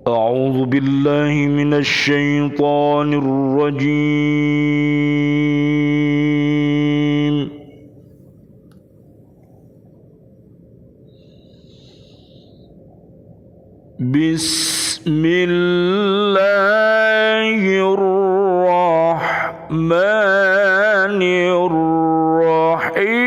أعوذ بالله من الشيطان الرجيم. بسم الله الرحمن الرحيم.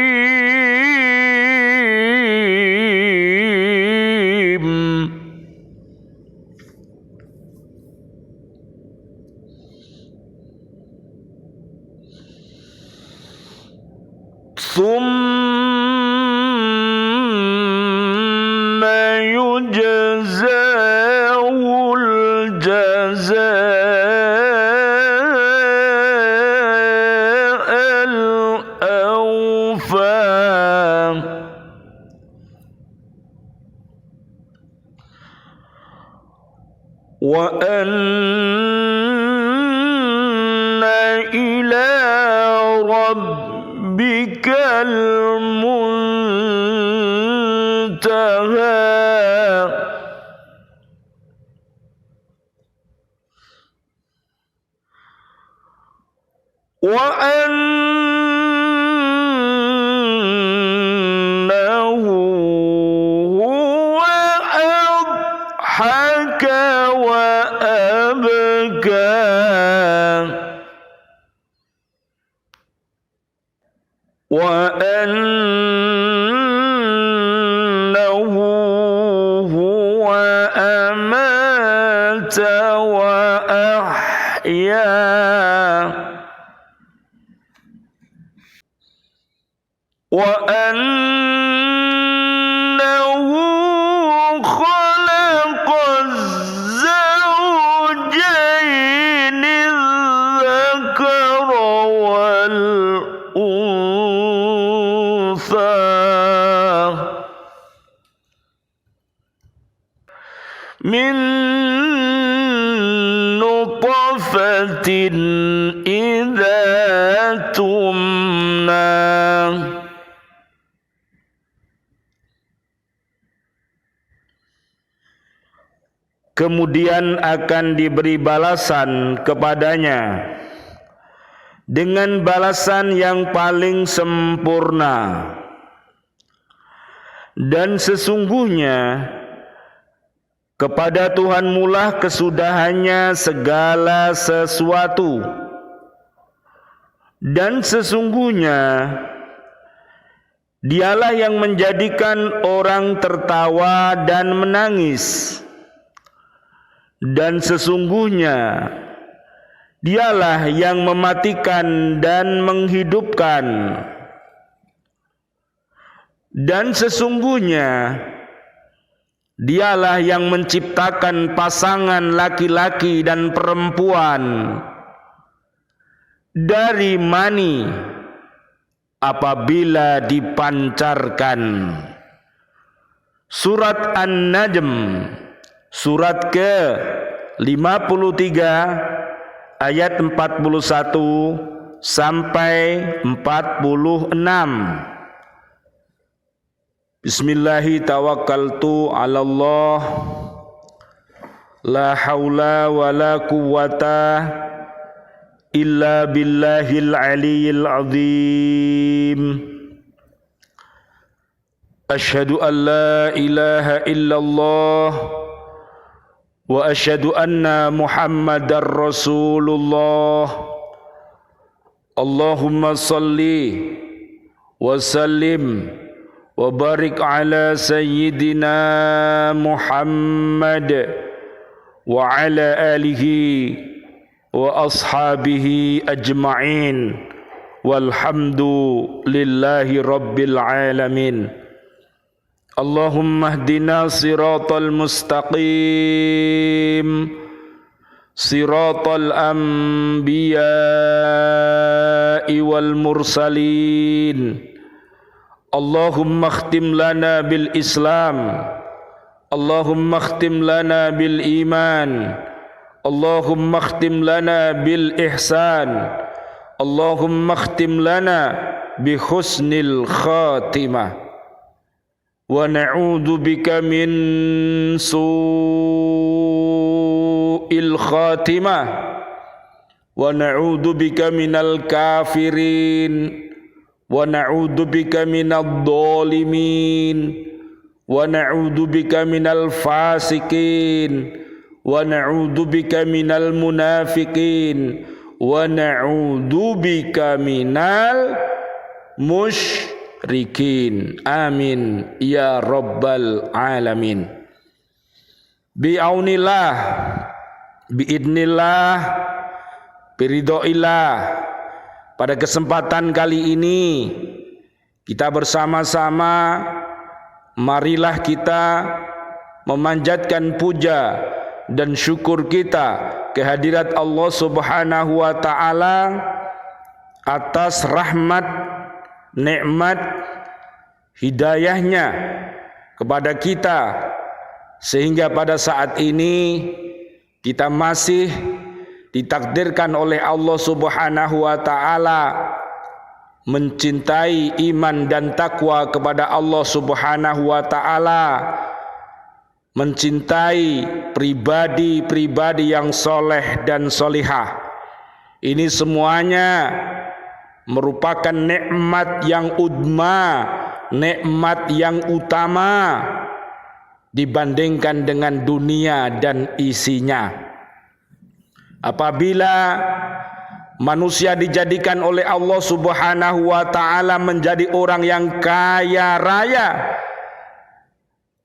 ثم يجزاه الجزاء الأوفى وأن إلى ربك المنتهى. وأنه هو أضحك وأبكى. وأنه هو أمات وأحيا. وأنه خلق الزوجين الذكر والأنثى من نطفة إذا تمنى. Kemudian akan diberi balasan kepadanya dengan balasan yang paling sempurna. Dan sesungguhnya kepada Tuhanmu lah kesudahannya segala sesuatu. Dan sesungguhnya Dialah yang menjadikan orang tertawa dan menangis. Dan sesungguhnya Dialah yang mematikan dan menghidupkan. Dan sesungguhnya Dialah yang menciptakan pasangan laki-laki dan perempuan dari mani apabila dipancarkan. Surat An-Najm surat ke-53 ayat 41 sampai 46. Bismillahi tawakkaltu 'alallah la haula wala quwwata illa billahil aliyyil azim. Asyhadu an la ilaha illallah wa asyhadu anna Muhammadar Rasulullah. Allahumma salli wa sallim wa barik ala sayyidina Muhammad wa ala alihi wa ashabihi ajma'in walhamdulillahi rabbil alamin. Allahumma hdina siratal mustaqim siratal anbiya'i wal mursalin. Allahumma khtim lana bil Islam, Allahumma khtim lana bil iman, Allahumma khtim lana bil ihsan, Allahumma khtim lana bi husnil khatimah. Wa na'udzu bika min su' su'il khatimah wa na'udzu bika minal kafirin wa na'udzu bika minadh dhalimin wa na'udzu bika minal fasikin wa na'udzu bika minal munafiqin wa na'udzu bika minal musyrikin. Amin ya rabbal alamin. Bi'aunillah, biidnillah, biridhoillah. Pada kesempatan kali ini kita bersama-sama, marilah kita memanjatkan puja dan syukur kita kehadirat Allah Subhanahu wa taala atas rahmat, nikmat, hidayahnya kepada kita, sehingga pada saat ini kita masih ditakdirkan oleh Allah Subhanahu wa taala mencintai iman dan takwa kepada Allah Subhanahu wa taala, mencintai pribadi-pribadi yang soleh dan solihah. Ini semuanya merupakan nikmat yang udma, nikmat yang utama dibandingkan dengan dunia dan isinya. Apabila manusia dijadikan oleh Allah Subhanahu wa taala menjadi orang yang kaya raya,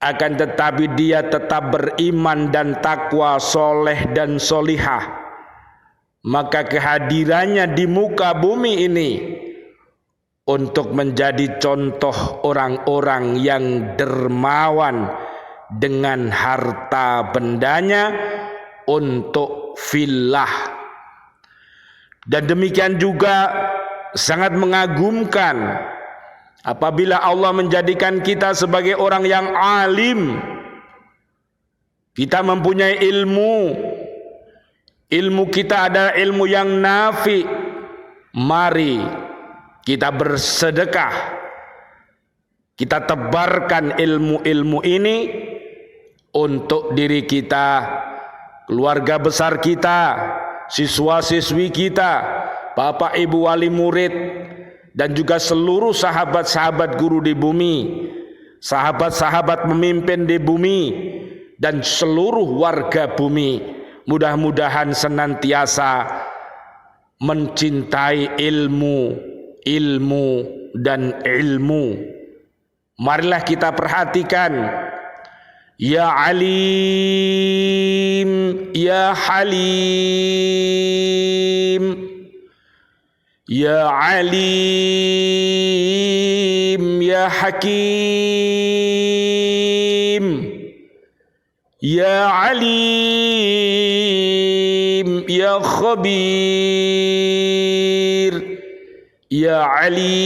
akan tetapi dia tetap beriman dan takwa, soleh dan solihah, maka kehadirannya di muka bumi ini untuk menjadi contoh orang-orang yang dermawan dengan harta bendanya untuk fillah. Dan demikian juga sangat mengagumkan apabila Allah menjadikan kita sebagai orang yang alim. Kita mempunyai ilmu kita adalah ilmu yang nafi. Mari kita bersedekah, kita tebarkan ilmu-ilmu ini untuk diri kita, keluarga besar kita, siswa-siswi kita, bapak ibu wali murid, dan juga seluruh sahabat-sahabat guru di bumi, sahabat-sahabat pemimpin di bumi, dan seluruh warga bumi. Mudah-mudahan senantiasa mencintai ilmu dan ilmu. Marilah kita perhatikan, ya alim, ya halim, ya alim, ya hakim, ya alim, ya khabir, ya alim,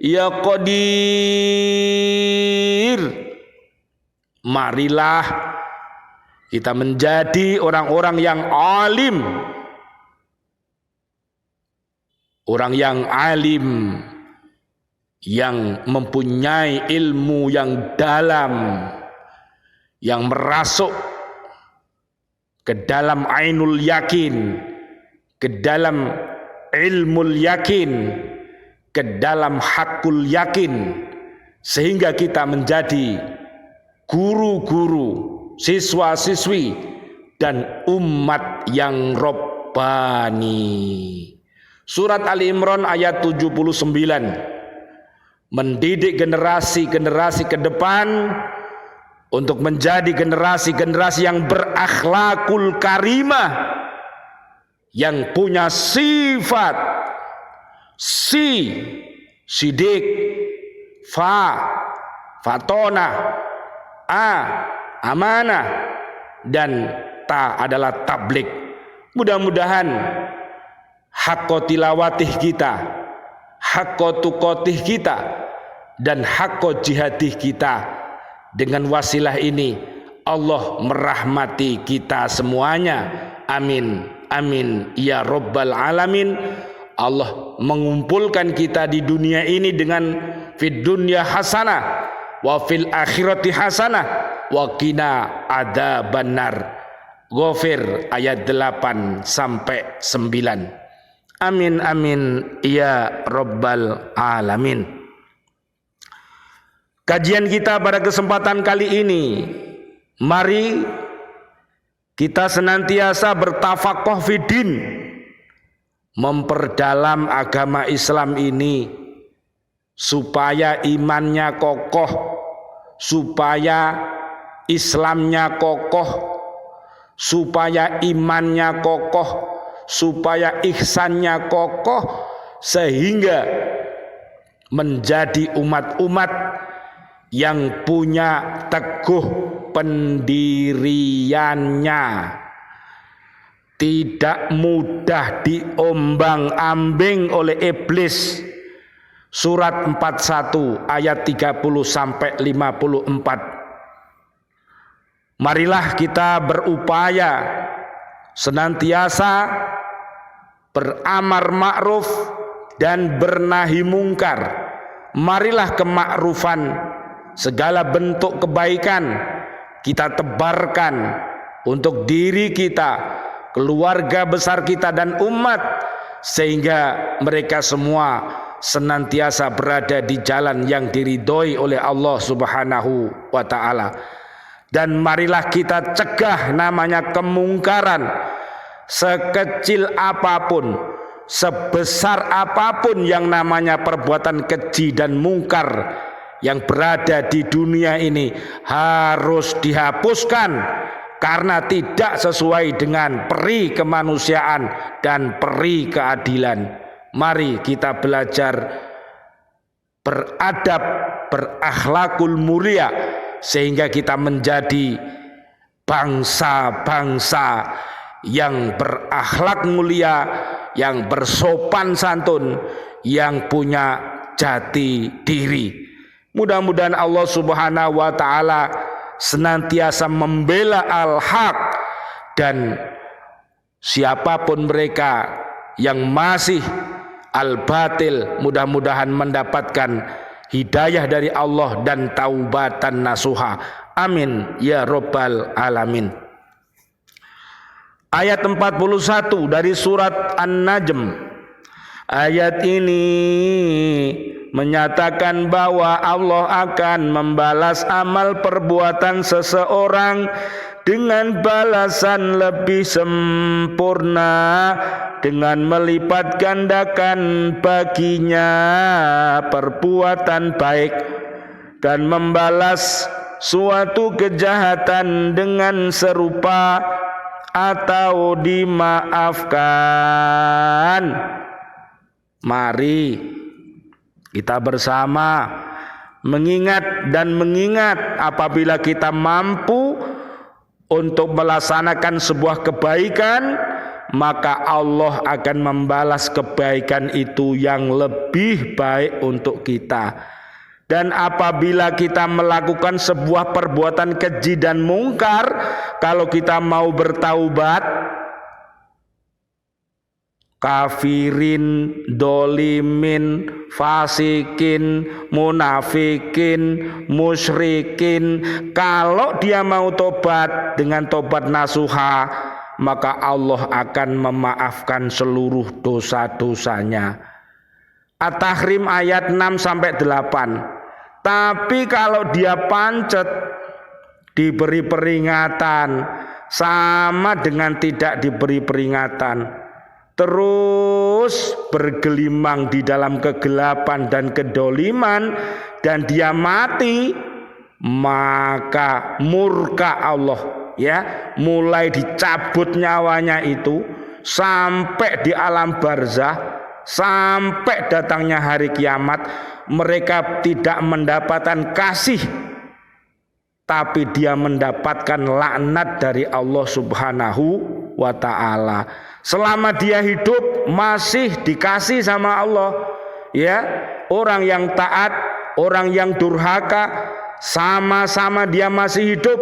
ya qadir. Marilah kita menjadi orang-orang yang alim, orang yang alim, yang mempunyai ilmu yang dalam, yang merasuk ke dalam ainul yakin, ke dalam ilmul yakin, ke dalam hakul yakin, sehingga kita menjadi guru-guru, siswa-siswi, dan umat yang robbani. Surat Ali Imran ayat 79, mendidik generasi-generasi ke depan untuk menjadi generasi-generasi yang berakhlakul karimah, yang punya sifat sidik, fatona, amanah, dan ta adalah tablik. Mudah-mudahan hakko tilawatih kita, hakko tukotih kita, dan hakko jihadih kita, dengan wasilah ini Allah merahmati kita semuanya. Amin, amin ya rabbal alamin. Allah mengumpulkan kita di dunia ini dengan fid dunya hasanah wa fil akhirati hasanah wa qina adzabannar. Ghafir ayat 8 sampai 9. Amin amin ya rabbal alamin. Kajian kita pada kesempatan kali ini, mari kita senantiasa bertafakuh fiddin, memperdalam agama Islam ini supaya imannya kokoh, supaya Islamnya kokoh, supaya imannya kokoh, supaya ihsannya kokoh, sehingga menjadi umat-umat yang punya teguh pendiriannya, tidak mudah diombang-ambing oleh iblis. Surat 41 ayat 30 sampai 54. Marilah kita berupaya senantiasa beramar ma'ruf dan bernahi mungkar. Marilah kemakrufan, segala bentuk kebaikan kita tebarkan untuk diri kita, keluarga besar kita dan umat, sehingga mereka semua senantiasa berada di jalan yang diridhoi oleh Allah Subhanahu wa ta'ala. Dan marilah kita cegah namanya kemungkaran, sekecil apapun, sebesar apapun yang namanya perbuatan keji dan mungkar yang berada di dunia ini harus dihapuskan karena tidak sesuai dengan peri kemanusiaan dan peri keadilan. Mari kita belajar beradab, berakhlakul mulia, sehingga kita menjadi bangsa-bangsa yang berakhlak mulia, yang bersopan santun, yang punya jati diri. Mudah-mudahan Allah Subhanahu wa ta'ala senantiasa membela al-haq, dan siapapun mereka yang masih al-batil, mudah-mudahan mendapatkan hidayah dari Allah dan taubatan nasuha. Amin ya rabbal alamin. Ayat 41 dari surat An-Najm. Ayat ini menyatakan bahwa Allah akan membalas amal perbuatan seseorang dengan balasan lebih sempurna, dengan melipat gandakan baginya perbuatan baik, dan membalas suatu kejahatan dengan serupa atau dimaafkan. Mari kita bersama mengingat dan mengingat, apabila kita mampu untuk melaksanakan sebuah kebaikan, maka Allah akan membalas kebaikan itu yang lebih baik untuk kita. Dan apabila kita melakukan sebuah perbuatan keji dan mungkar, kalau kita mau bertaubat, kafirin, dolimin, fasikin, munafikin, musyrikin, kalau dia mau tobat dengan tobat nasuha, maka Allah akan memaafkan seluruh dosa-dosanya. At-Tahrim ayat 6 sampai 8. Tapi kalau dia pancet, diberi peringatan, sama dengan tidak diberi peringatan, terus bergelimang di dalam kegelapan dan kedoliman, dan dia mati, maka murka Allah, ya, mulai dicabut nyawanya itu sampai di alam barzah, sampai datangnya hari kiamat. Mereka tidak mendapatkan kasih, tapi dia mendapatkan laknat dari Allah Subhanahu wa ta'ala. Selama dia hidup masih dikasih sama Allah, ya. Orang yang taat, orang yang durhaka, sama-sama dia masih hidup,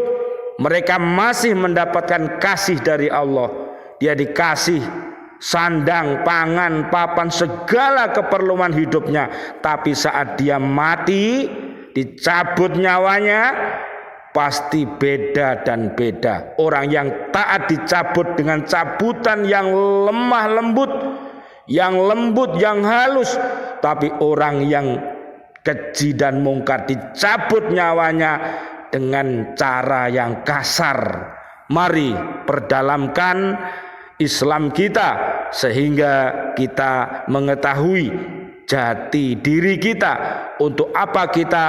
mereka masih mendapatkan kasih dari Allah. Dia dikasih sandang, pangan, papan, segala keperluan hidupnya. Tapi saat dia mati, dicabut nyawanya, pasti beda dan beda. Orang yang taat dicabut dengan cabutan yang lemah lembut, yang lembut, yang halus. Tapi orang yang keji dan mungkar dicabut nyawanya dengan cara yang kasar. Mari perdalamkan Islam kita sehingga kita mengetahui jati diri kita, untuk apa kita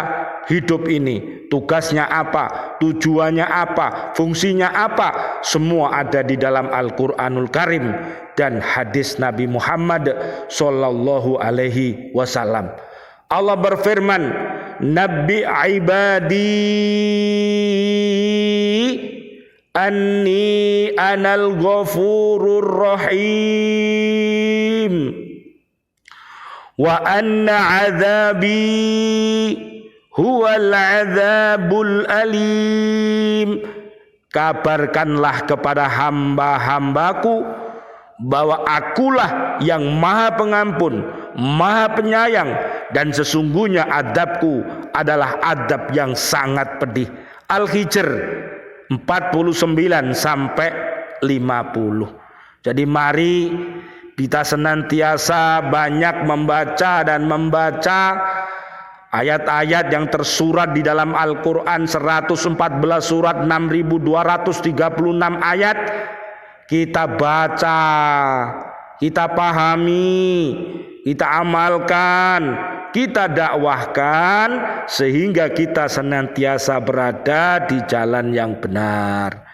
hidup ini, tugasnya apa, tujuannya apa, fungsinya apa. Semua ada di dalam Al-Quranul Karim dan hadis Nabi Muhammad sallallahu alaihi wasallam. Allah berfirman, Nabi ibadi anni anal ghafurur rahim wa anna azabi huwal azabul alim. Kabarkanlah kepada hamba-hambaku bahwa akulah yang maha pengampun, maha penyayang, dan sesungguhnya adabku adalah adab yang sangat pedih. Al-Hijr 49 sampai 50. Jadi mari kita senantiasa banyak membaca ayat-ayat yang tersurat di dalam Al-Quran, 114 surat, 6236 ayat. Kita baca, kita pahami, kita amalkan, kita dakwahkan, sehingga kita senantiasa berada di jalan yang benar.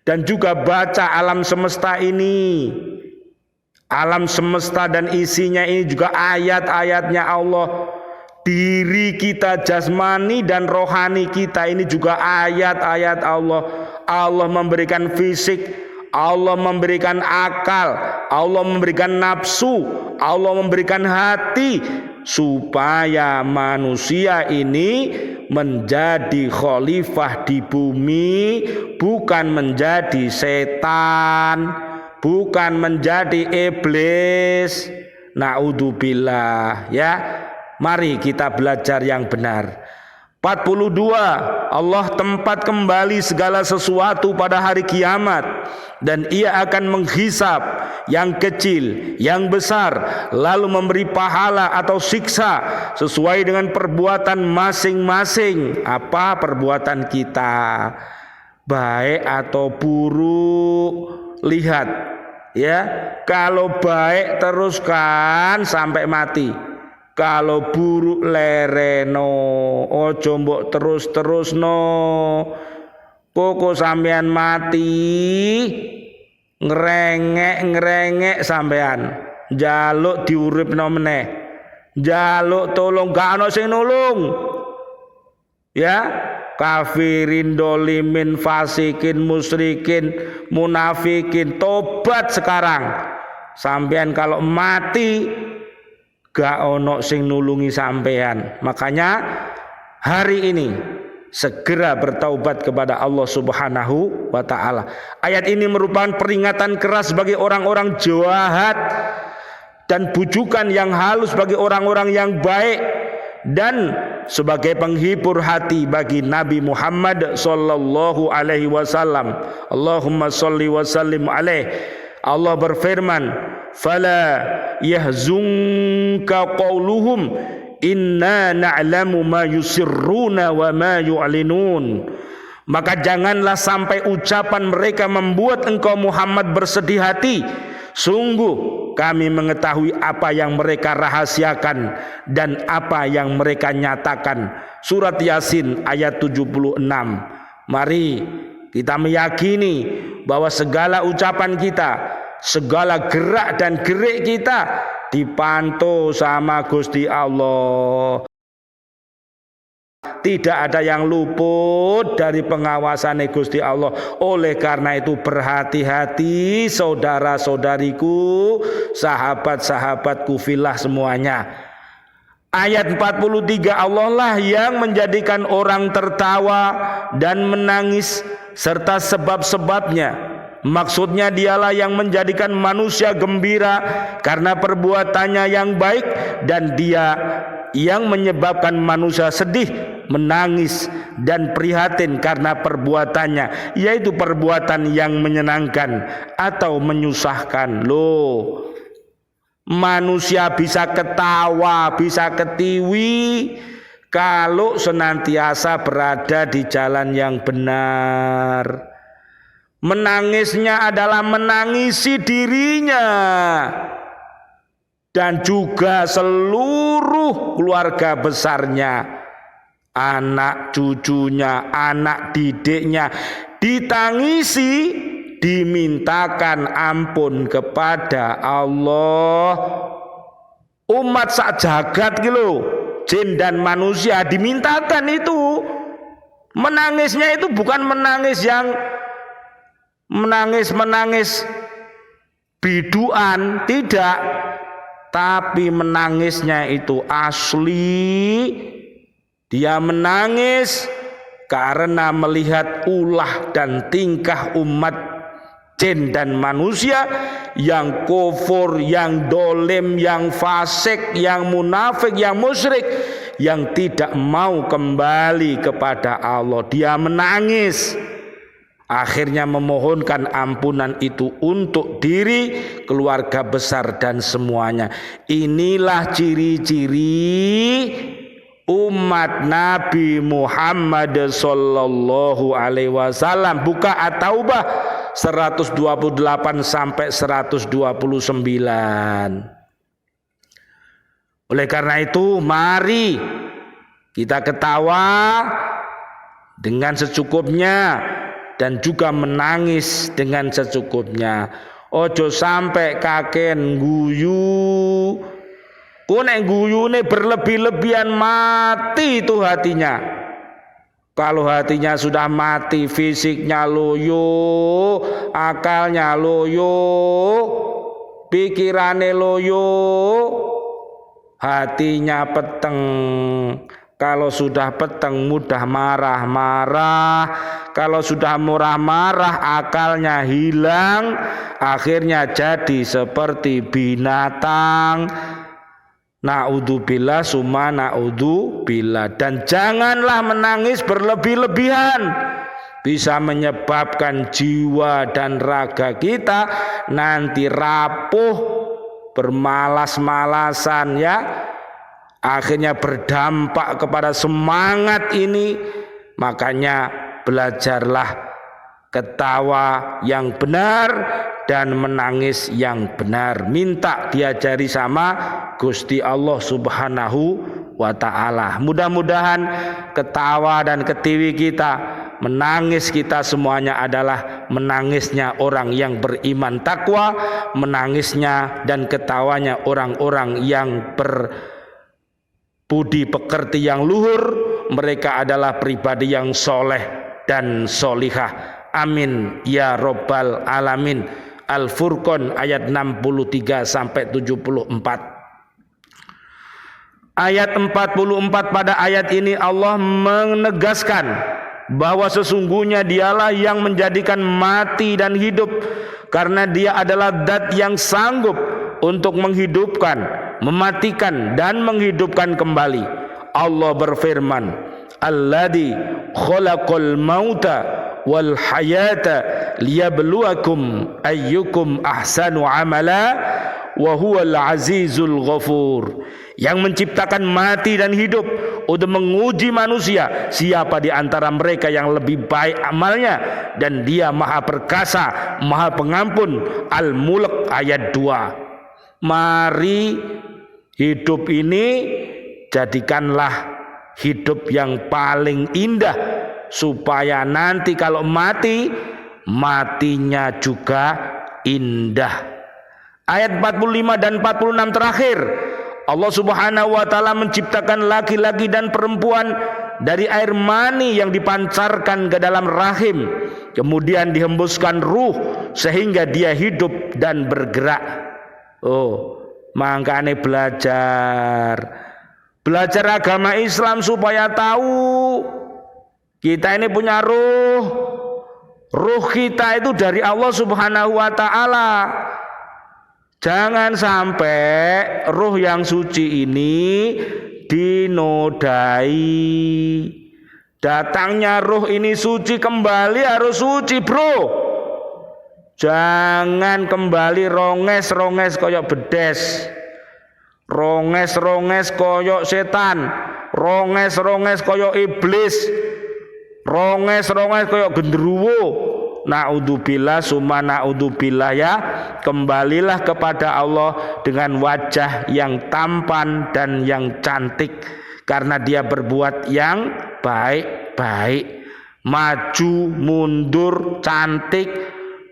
Dan juga baca alam semesta ini. Alam semesta dan isinya ini juga ayat-ayatnya Allah. Diri kita jasmani dan rohani kita ini juga ayat-ayat Allah. Allah memberikan fisik, Allah memberikan akal, Allah memberikan nafsu, Allah memberikan hati, supaya manusia ini menjadi khalifah di bumi, bukan menjadi setan, bukan menjadi iblis. Naudzubillah, ya. Mari kita belajar yang benar. 42, Allah tempat kembali segala sesuatu pada hari kiamat, dan Ia akan menghisap yang kecil, yang besar, lalu memberi pahala atau siksa sesuai dengan perbuatan masing-masing. Apa perbuatan kita, baik atau buruk? Lihat, ya. Kalau baik teruskan sampai mati. Kalau buruk lereno, ojo mbok terus no. Pokok sampean mati, ngerengek sampean, jaluk diuripno meneh, jaluk tolong, gak ono sing nulung. Ya, kafirin, dolimin, fasikin, musyrikin, munafikin, tobat sekarang. Sampean kalau mati gak ono sing nulungi sampean. Makanya hari ini segera bertaubat kepada Allah Subhanahu wa ta'ala. Ayat ini merupakan peringatan keras bagi orang-orang jahat dan bujukan yang halus bagi orang-orang yang baik, dan sebagai penghibur hati bagi Nabi Muhammad sallallahu alaihi wasallam. Allahumma sholli wa sallim alaihi. Allah berfirman, fala yahzunka qawluhum inna na'lamu ma yusirruna wa ma yu'linun. Maka janganlah sampai ucapan mereka membuat engkau Muhammad bersedih hati. Sungguh kami mengetahui apa yang mereka rahasiakan dan apa yang mereka nyatakan. Surat Yasin ayat 76. Mari kita meyakini bahwa segala ucapan kita, segala gerak dan gerik kita dipantau sama Gusti Allah. Tidak ada yang luput dari pengawasan Gusti Allah. Oleh karena itu berhati-hati saudara-saudariku, sahabat-sahabatku fillah semuanya. Ayat 43, Allah lah yang menjadikan orang tertawa dan menangis serta sebab-sebabnya. Maksudnya dialah yang menjadikan manusia gembira karena perbuatannya yang baik, dan Dia yang menyebabkan manusia sedih menangis dan prihatin karena perbuatannya, yaitu perbuatan yang menyenangkan atau menyusahkan. Loh, manusia bisa ketawa, bisa ketiwi kalau senantiasa berada di jalan yang benar. Menangisnya adalah menangisi dirinya dan juga seluruh keluarga besarnya, anak cucunya, anak didiknya, ditangisi, dimintakan ampun kepada Allah. Umat sak jagat gitu, jin dan manusia dimintakan itu. Menangisnya itu bukan menangis yang menangis biduan, tidak, tapi menangisnya itu asli. Dia menangis karena melihat ulah dan tingkah umat jin dan manusia yang kufur, yang dolim, yang fasik, yang munafik, yang musyrik, yang tidak mau kembali kepada Allah. Dia menangis, akhirnya memohonkan ampunan itu untuk diri, keluarga besar dan semuanya. Inilah ciri-ciri umat Nabi Muhammad sallallahu alaihi wasallam. Buka At-Taubah 128 sampai 129. Oleh karena itu, mari kita ketawa dengan secukupnya dan juga menangis dengan secukupnya. Ojo sampai kaken guyu. Ku nek guyune berlebih-lebihan, mati itu hatinya. Kalau hatinya sudah mati, fisiknya loyo, akalnya loyo, pikirane loyo, hatinya peteng. Kalau sudah peteng mudah marah-marah. Kalau sudah marah-marah akalnya hilang, akhirnya jadi seperti binatang. Na'udzubillah summa na'udzubillah. Dan janganlah menangis berlebih-lebihan, bisa menyebabkan jiwa dan raga kita nanti rapuh, bermalas-malasan ya. Akhirnya berdampak kepada semangat ini. Makanya belajarlah ketawa yang benar dan menangis yang benar. Minta diajari sama Gusti Allah Subhanahu wa ta'ala. Mudah-mudahan ketawa dan ketiwi kita, menangis kita semuanya adalah menangisnya orang yang beriman takwa, menangisnya dan ketawanya orang-orang yang budi pekerti yang luhur. Mereka adalah pribadi yang soleh dan solihah. Amin ya robbal alamin. Al-Furqan ayat 63 sampai 74. Ayat 44, pada ayat ini Allah menegaskan bahwa sesungguhnya dialah yang menjadikan mati dan hidup, karena dia adalah zat yang sanggup untuk menghidupkan, mematikan dan menghidupkan kembali. Allah berfirman, alladzi khalaqal mauta wal hayata liyabluwakum ayyukum ahsanu amala wa huwal azizul ghafur. Yang menciptakan mati dan hidup untuk menguji manusia, siapa di antara mereka yang lebih baik amalnya, dan dia maha perkasa, maha pengampun. Al-Mulk ayat 2. Mari hidup ini jadikanlah hidup yang paling indah, supaya nanti kalau mati, matinya juga indah. Ayat 45 dan 46 terakhir, Allah Subhanahu wa ta'ala menciptakan laki-laki dan perempuan dari air mani yang dipancarkan ke dalam rahim, kemudian dihembuskan ruh sehingga dia hidup dan bergerak. Oh, makanya belajar agama Islam supaya tahu kita ini punya ruh. Ruh kita itu dari Allah Subhanahu wa ta'ala. Jangan sampai ruh yang suci ini dinodai. Datangnya ruh ini suci, kembali harus suci, bro. Jangan kembali ronges-ronges koyok bedes, ronges-ronges koyok setan, ronges-ronges koyok iblis, ronges-ronges koyok genderuwo. Naudzubillah summa naudzubillah ya. Kembalilah kepada Allah dengan wajah yang tampan dan yang cantik, karena dia berbuat yang baik-baik. Maju mundur cantik,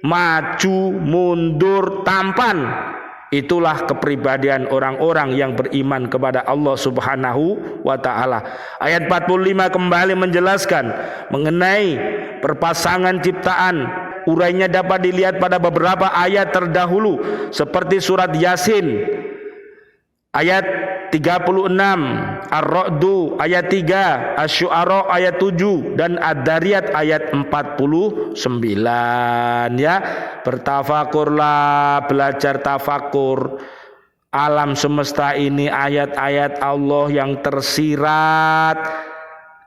maju mundur tampan. Itulah kepribadian orang-orang yang beriman kepada Allah Subhanahu wa ta'ala. Ayat 45 kembali menjelaskan mengenai perpasangan ciptaan. Urainya dapat dilihat pada beberapa ayat terdahulu, seperti surat Yasin ayat 36, Ar-Ra'du ayat 3, Asy-Syu'ara ayat 7, dan Ad-Dariyat ayat 49 ya. Bertafakurlah, belajar tafakur. Alam semesta ini ayat-ayat Allah yang tersirat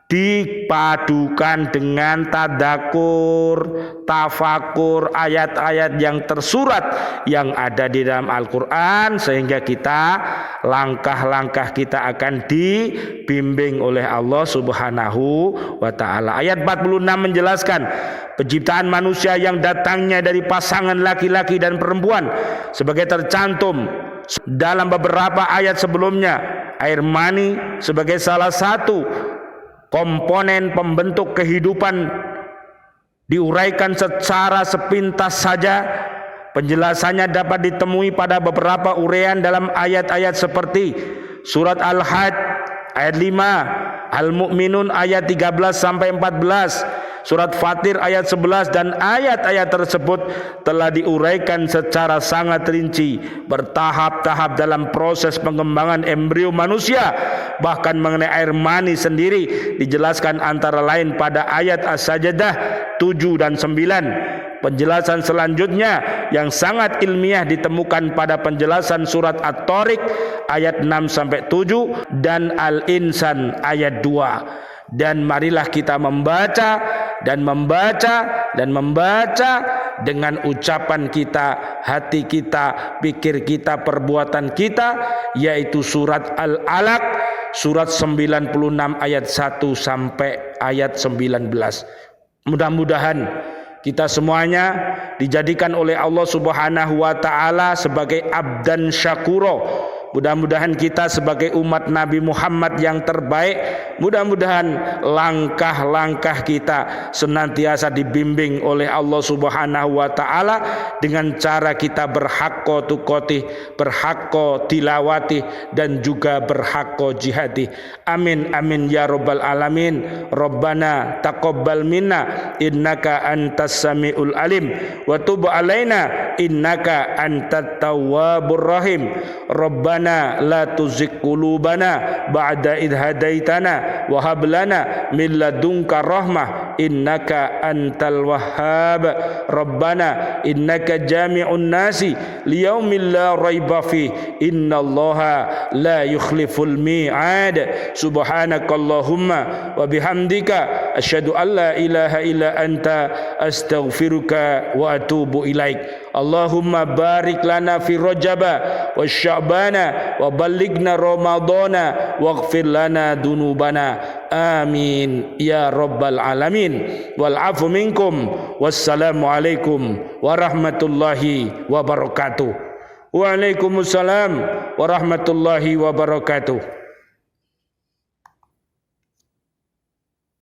dipadukan dengan tadakur, tafakur, ayat-ayat yang tersurat yang ada di dalam Al-Quran, sehingga langkah-langkah kita akan dibimbing oleh Allah Subhanahu wa ta'ala. Ayat 46 menjelaskan penciptaan manusia yang datangnya dari pasangan laki-laki dan perempuan, sebagai tercantum dalam beberapa ayat sebelumnya. Air mani sebagai salah satu komponen pembentuk kehidupan diuraikan secara sepintas saja. Penjelasannya dapat ditemui pada beberapa uraian dalam ayat-ayat seperti surat Al-Hajj ayat 5, Al-Mu'minun ayat 13 sampai 14, surat Fatir ayat 11, dan ayat-ayat tersebut telah diuraikan secara sangat rinci, bertahap-tahap dalam proses pengembangan embrio manusia. Bahkan mengenai air mani sendiri dijelaskan antara lain pada ayat As-Sajdah 7 dan 9. Penjelasan selanjutnya yang sangat ilmiah ditemukan pada penjelasan surat At-Tariq ayat 6 sampai 7 dan Al-Insan ayat 2. Dan marilah kita membaca dan membaca dan membaca dengan ucapan kita, hati kita, pikir kita, perbuatan kita, yaitu surat Al-Alaq surat 96 ayat 1 sampai ayat 19. Mudah-mudahan kita semuanya dijadikan oleh Allah Subhanahu wa ta'ala sebagai abdan syakuro. Mudah-mudahan kita sebagai umat Nabi Muhammad yang terbaik, mudah-mudahan langkah-langkah kita senantiasa dibimbing oleh Allah Subhanahu wa ta'ala dengan cara kita berhakko tukoti, berhakko tilawati, dan juga berhakko jihadi. Amin amin ya rabbal alamin. Rabbana taqabbal minna innaka antas samiul alim wa tub alaina innaka antat tawwabur rahim. Rabbana la tuzigh qulubana ba'da idh hadaitana wa hab lana min ladunka rahmah innaka antal wahhab. Rabbana innaka jami'un nasi liyaumin la raiba fi innallaha la yukhliful mi'ad. Subhanakallahumma wa bihamdika asyhadu an la ilaha illa anta astaghfiruka wa atubu ilaik. Allahumma barik lana fi Rajaba wa Sya'bana wa ballighna Ramadana waghfir lana dunubana. Amin ya rabbal alamin. Wal afu minkum. Wassalamu alaikum warahmatullahi wabarakatuh. Waalaikumsalam warahmatullahi wabarakatuh.